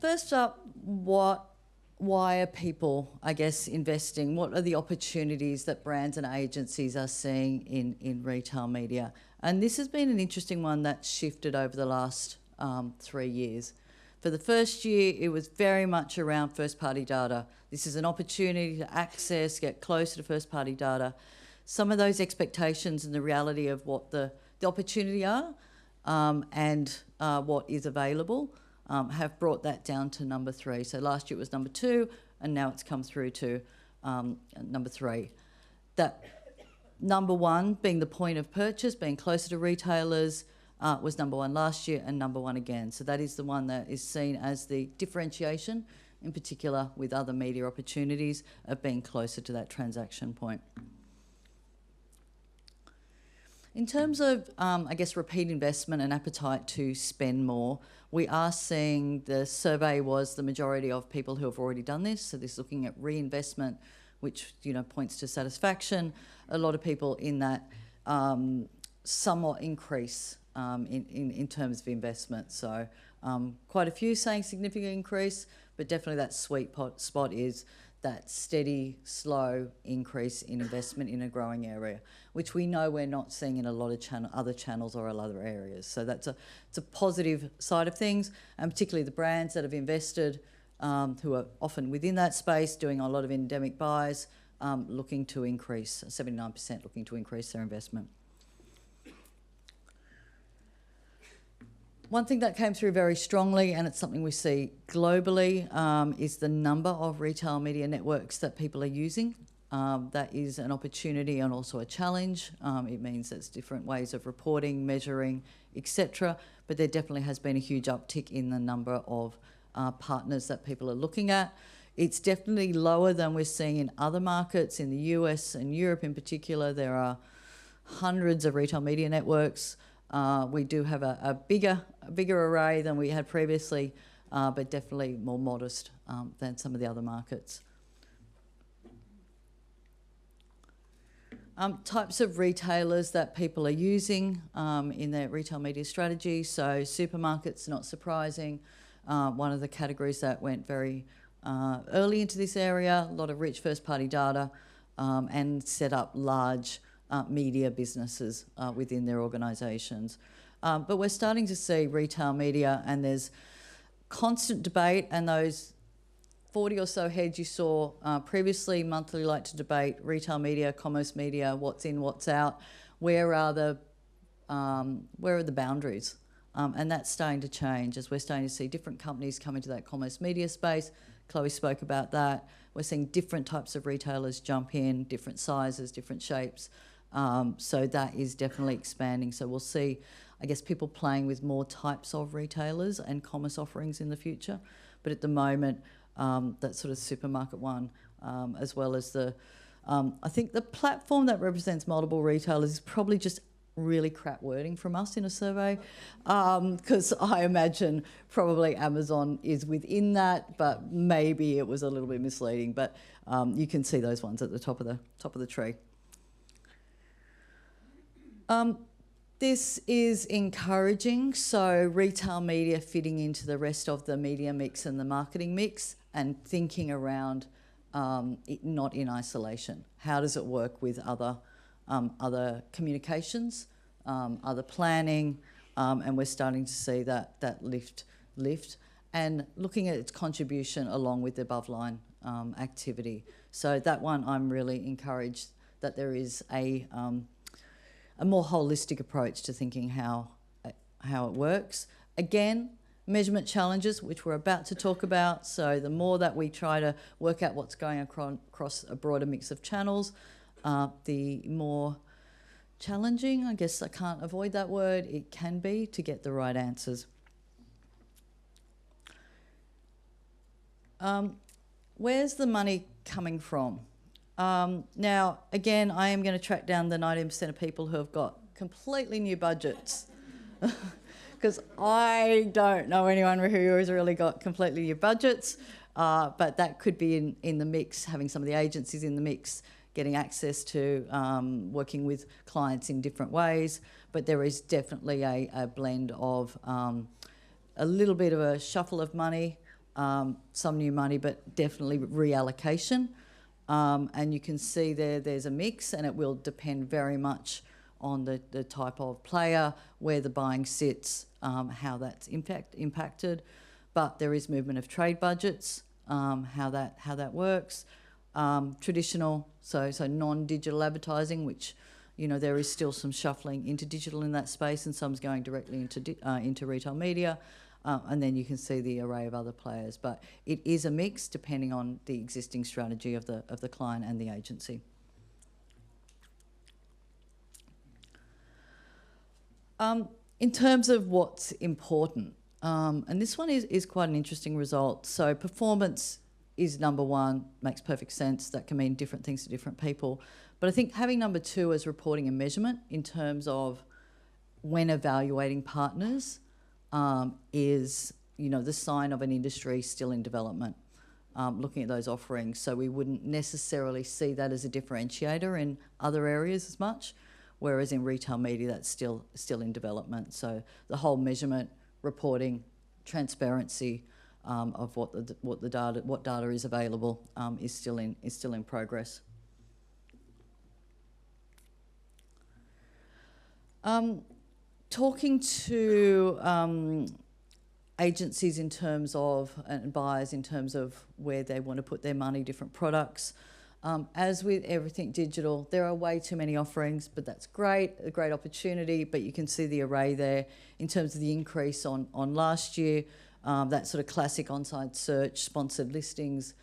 first up, why are people, I guess, investing? What are the opportunities that brands and agencies are seeing in retail media? And this has been an interesting one that's shifted over the last 3 years. For the first year, it was very much around first-party data. This is an opportunity to access, get closer to first-party data. Some of those expectations and the reality of what the opportunity are and what is available have brought that down to number 3. So last year it was number 2, and now it's come through to number 3. That number 1 being the point of purchase, being closer to retailers, was number 1 last year and number 1 again. So that is the one that is seen as the differentiation, in particular with other media opportunities, of being closer to that transaction point. In terms of, I guess, repeat investment and appetite to spend more, we are seeing the survey was the majority of people who have already done this. So this is looking at reinvestment, which, you know, points to satisfaction. A lot of people in that somewhat increase in terms of investment. So quite a few saying significant increase, but definitely that sweet spot is that steady, slow increase in investment in a growing area, which we know we're not seeing in a lot of other channels or other areas. So it's a positive side of things, and particularly the brands that have invested, who are often within that space, doing a lot of endemic buys, looking to increase, 79% looking to increase their investment. One thing that came through very strongly, and it's something we see globally, is the number of retail media networks that people are using. That is an opportunity and also a challenge. It means there's different ways of reporting, measuring, etc. But there definitely has been a huge uptick in the number of partners that people are looking at. It's definitely lower than we're seeing in other markets. In the US and Europe in particular, there are hundreds of retail media networks. We do have a bigger array than we had previously, but definitely more modest than some of the other markets. Types of retailers that people are using in their retail media strategy. So supermarkets, not surprising, one of the categories that went very early into this area, a lot of rich first-party data, and set up large media businesses within their organisations. But we're starting to see retail media, and there's constant debate, and those 40 or so heads you saw previously monthly like to debate retail media, commerce media, what's in, what's out, where are the boundaries? And that's starting to change as we're starting to see different companies come into that commerce media space. Chloe spoke about that. We're seeing different types of retailers jump in, different sizes, different shapes. So that is definitely expanding. So we'll see, I guess, people playing with more types of retailers and commerce offerings in the future. But at the moment, that sort of supermarket one, as well as I think the platform that represents multiple retailers is probably just really crap wording from us in a survey, because I imagine probably Amazon is within that, but maybe it was a little bit misleading. But you can see those ones at the top of the tree. This is encouraging, so retail media fitting into the rest of the media mix and the marketing mix, and thinking around it not in isolation. How does it work with other communications, other planning, and we're starting to see that lift, and looking at its contribution along with the above line activity. So that one, I'm really encouraged that there is a more holistic approach to thinking how it works. Again, measurement challenges, which we're about to talk about. So the more that we try to work out what's going across a broader mix of channels, the more challenging, I guess I can't avoid that word, it can be to get the right answers. Where's the money coming from? Now, again, I am going to track down the 19% of people who have got completely new budgets, because I don't know anyone who has really got completely new budgets, but that could be in the mix, having some of the agencies in the mix, getting access to working with clients in different ways. But there is definitely a blend of a little bit of a shuffle of money, some new money, but definitely reallocation. And you can see there's a mix, and it will depend very much on the type of player, where the buying sits, how that's impacted. But there is movement of trade budgets, how that works. Traditional, so non-digital advertising, which, you know, there is still some shuffling into digital in that space, and some's going directly into retail media. And then you can see the array of other players. But it is a mix depending on the existing strategy of the client and the agency. In terms of what's important, and this one is quite an interesting result. So performance is number one, makes perfect sense. That can mean different things to different people. But I think having number two as reporting and measurement in terms of when evaluating partners is, you know, the sign of an industry still in development, looking at those offerings. So we wouldn't necessarily see that as a differentiator in other areas as much, whereas in retail media that's still in development. So the whole measurement, reporting, transparency of what data is available is still in progress. Talking to agencies in terms of, and buyers in terms of where they want to put their money, different products. As with everything digital, there are way too many offerings, but that's great, a great opportunity. But you can see the array there in terms of the increase on last year. That sort of classic on-site search, sponsored listings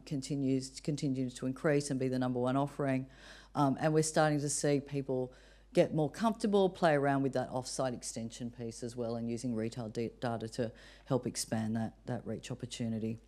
continues to increase and be the number one offering. And we're starting to see people get more comfortable, play around with that off-site extension piece as well, and using retail data to help expand that reach opportunity.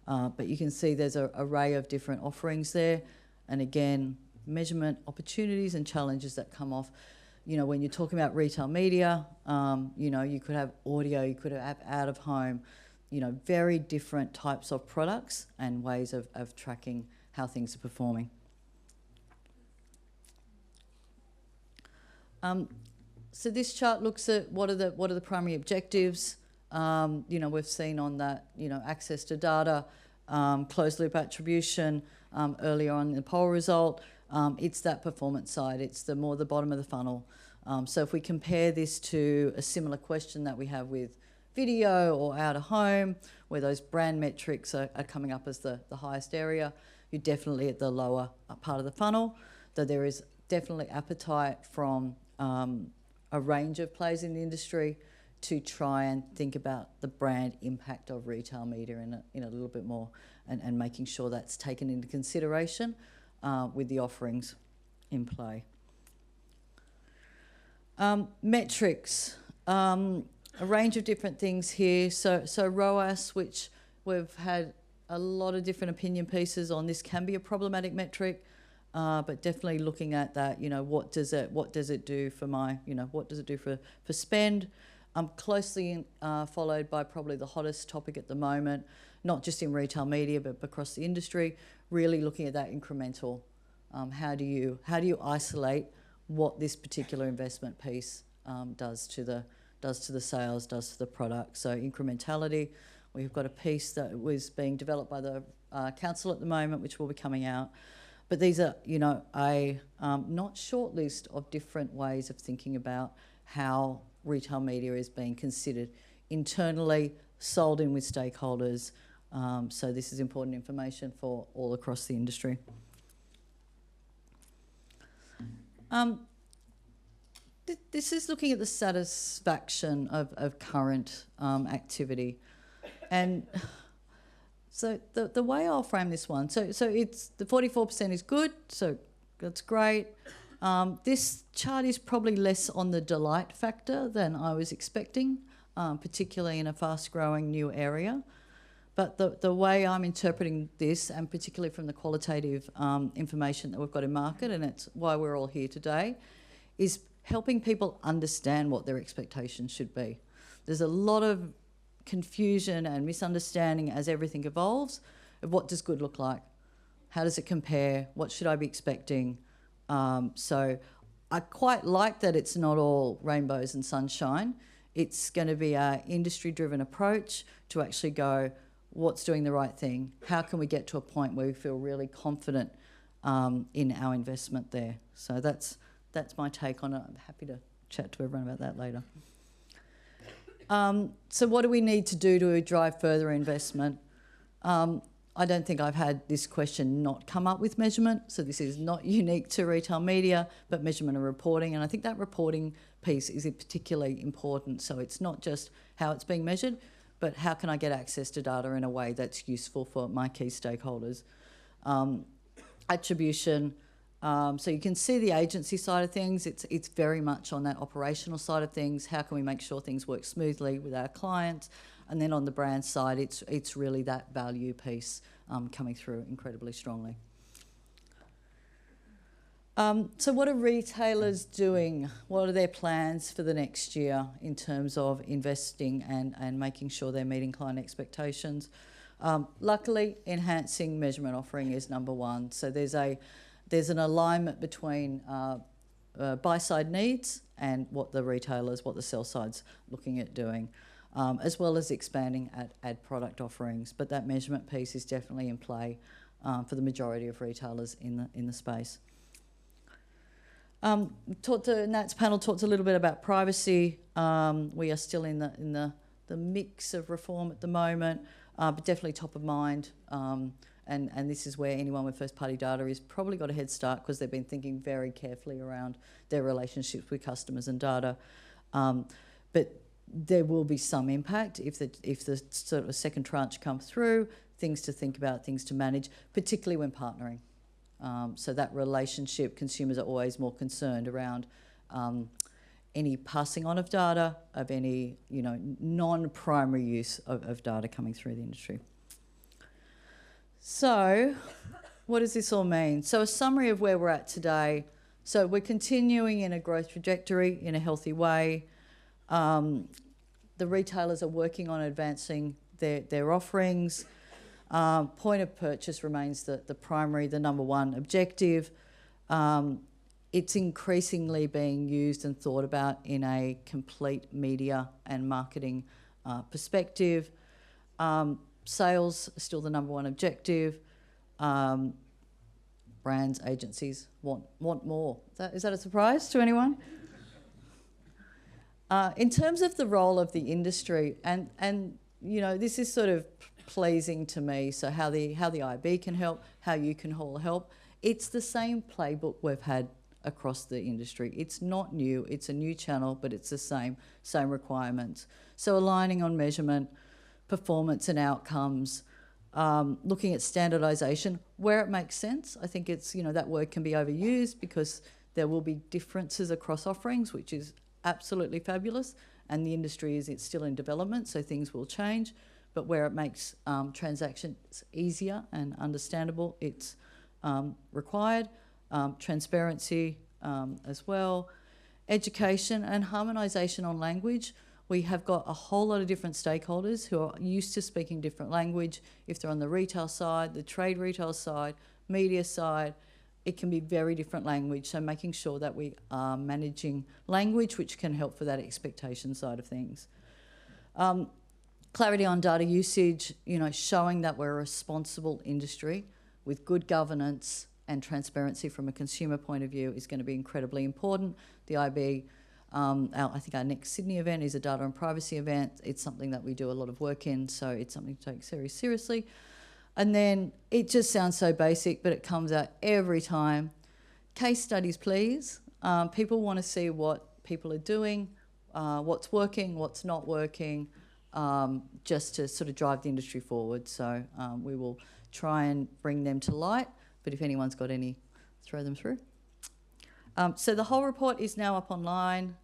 But you can see there's an array of different offerings there. And again, measurement opportunities and challenges that come off. You know, when you're talking about retail media, you know, you could have audio, you could have out of home, you know, very different types of products and ways of tracking how things are performing. So this chart looks at what are the primary objectives. You know, we've seen on that, you know, access to data, closed loop attribution earlier on in the poll result. It's that performance side. It's the bottom of the funnel. So if we compare this to a similar question that we have with video or out of home, where those brand metrics are coming up as the highest area, you're definitely at the lower part of the funnel. Though there is definitely appetite from a range of players in the industry to try and think about the brand impact of retail media in a little bit more, and making sure that's taken into consideration with the offerings in play. Metrics, a range of different things here. So ROAS, which we've had a lot of different opinion pieces on, this can be a problematic metric. But definitely looking at that, you know, what does it do for my, you know, what does it do for spend? Closely followed by probably the hottest topic at the moment, not just in retail media but across the industry. Really looking at that incremental. How do you isolate what this particular investment piece does to the sales, does to the product? So incrementality. We've got a piece that was being developed by the council at the moment, which will be coming out. But these are, you know, a not short list of different ways of thinking about how retail media is being considered internally, sold in with stakeholders. So this is important information for all across the industry. This is looking at the satisfaction of current activity. And so the way I'll frame this one, so it's the 44% is good, so that's great. This chart is probably less on the delight factor than I was expecting, particularly in a fast-growing new area. But the way I'm interpreting this, and particularly from the qualitative information that we've got in market, and it's why we're all here today, is helping people understand what their expectations should be. There's a lot of confusion and misunderstanding as everything evolves of what does good look like, how does it compare, what should I be expecting. So I quite like that it's not all rainbows and sunshine. It's going to be an industry driven approach to actually go, what's doing the right thing? How can we get to a point where we feel really confident in our investment there? So that's my take on it. I'm happy to chat to everyone about that later. So what do we need to do to drive further investment? I don't think I've had this question not come up with measurement, so this is not unique to retail media, but measurement and reporting, and I think that reporting piece is particularly important. So it's not just how it's being measured, but how can I get access to data in a way that's useful for my key stakeholders. Attribution, so you can see the agency side of things. It's very much on that operational side of things. How can we make sure things work smoothly with our clients? And then on the brand side, it's really that value piece coming through incredibly strongly. So what are retailers doing? What are their plans for the next year in terms of investing and making sure they're meeting client expectations? Luckily, enhancing measurement offering is number one. So there's an alignment between buy-side needs and what the sell side's looking at doing, as well as expanding ad product offerings. But that measurement piece is definitely in play for the majority of retailers in the space. Nat's panel talked a little bit about privacy. We are still in the mix of reform at the moment, but definitely top of mind. And this is where anyone with first-party data has probably got a head start because they've been thinking very carefully around their relationships with customers and data. But there will be some impact if the sort of second tranche comes through, things to think about, things to manage, particularly when partnering. So that relationship, consumers are always more concerned around any passing on of data, of any non-primary use of data coming through the industry. So what does this all mean? So a summary of where we're at today. So we're continuing in a growth trajectory in a healthy way. The retailers are working on advancing their offerings. Point of purchase remains the number one objective. It's increasingly being used and thought about in a complete media and marketing perspective. Sales are still the number one objective. Brands, agencies want more. Is that a surprise to anyone? In terms of the role of the industry, and this is sort of pleasing to me. So how the IAB can help, how you can all help. It's the same playbook we've had across the industry. It's not new. It's a new channel, but it's the same requirements. So aligning on measurement, performance and outcomes, looking at standardisation where it makes sense. I think it's that word can be overused because there will be differences across offerings, which is absolutely fabulous. And the industry it's still in development, so things will change. But where it makes transactions easier and understandable, it's required. Transparency as well. Education and harmonisation on language. We have got a whole lot of different stakeholders who are used to speaking different language. If they're on the retail side, the trade retail side, media side, it can be very different language. So making sure that we are managing language which can help for that expectation side of things. Clarity on data usage, showing that we're a responsible industry with good governance and transparency from a consumer point of view is going to be incredibly important. The IAB, I think our next Sydney event is a data and privacy event. It's something that we do a lot of work in, so it's something to take very seriously. And then it just sounds so basic, but it comes out every time. Case studies, please. People want to see what people are doing, what's working, what's not working, just to sort of drive the industry forward. So we will try and bring them to light, but if anyone's got any, throw them through. So the whole report is now up online.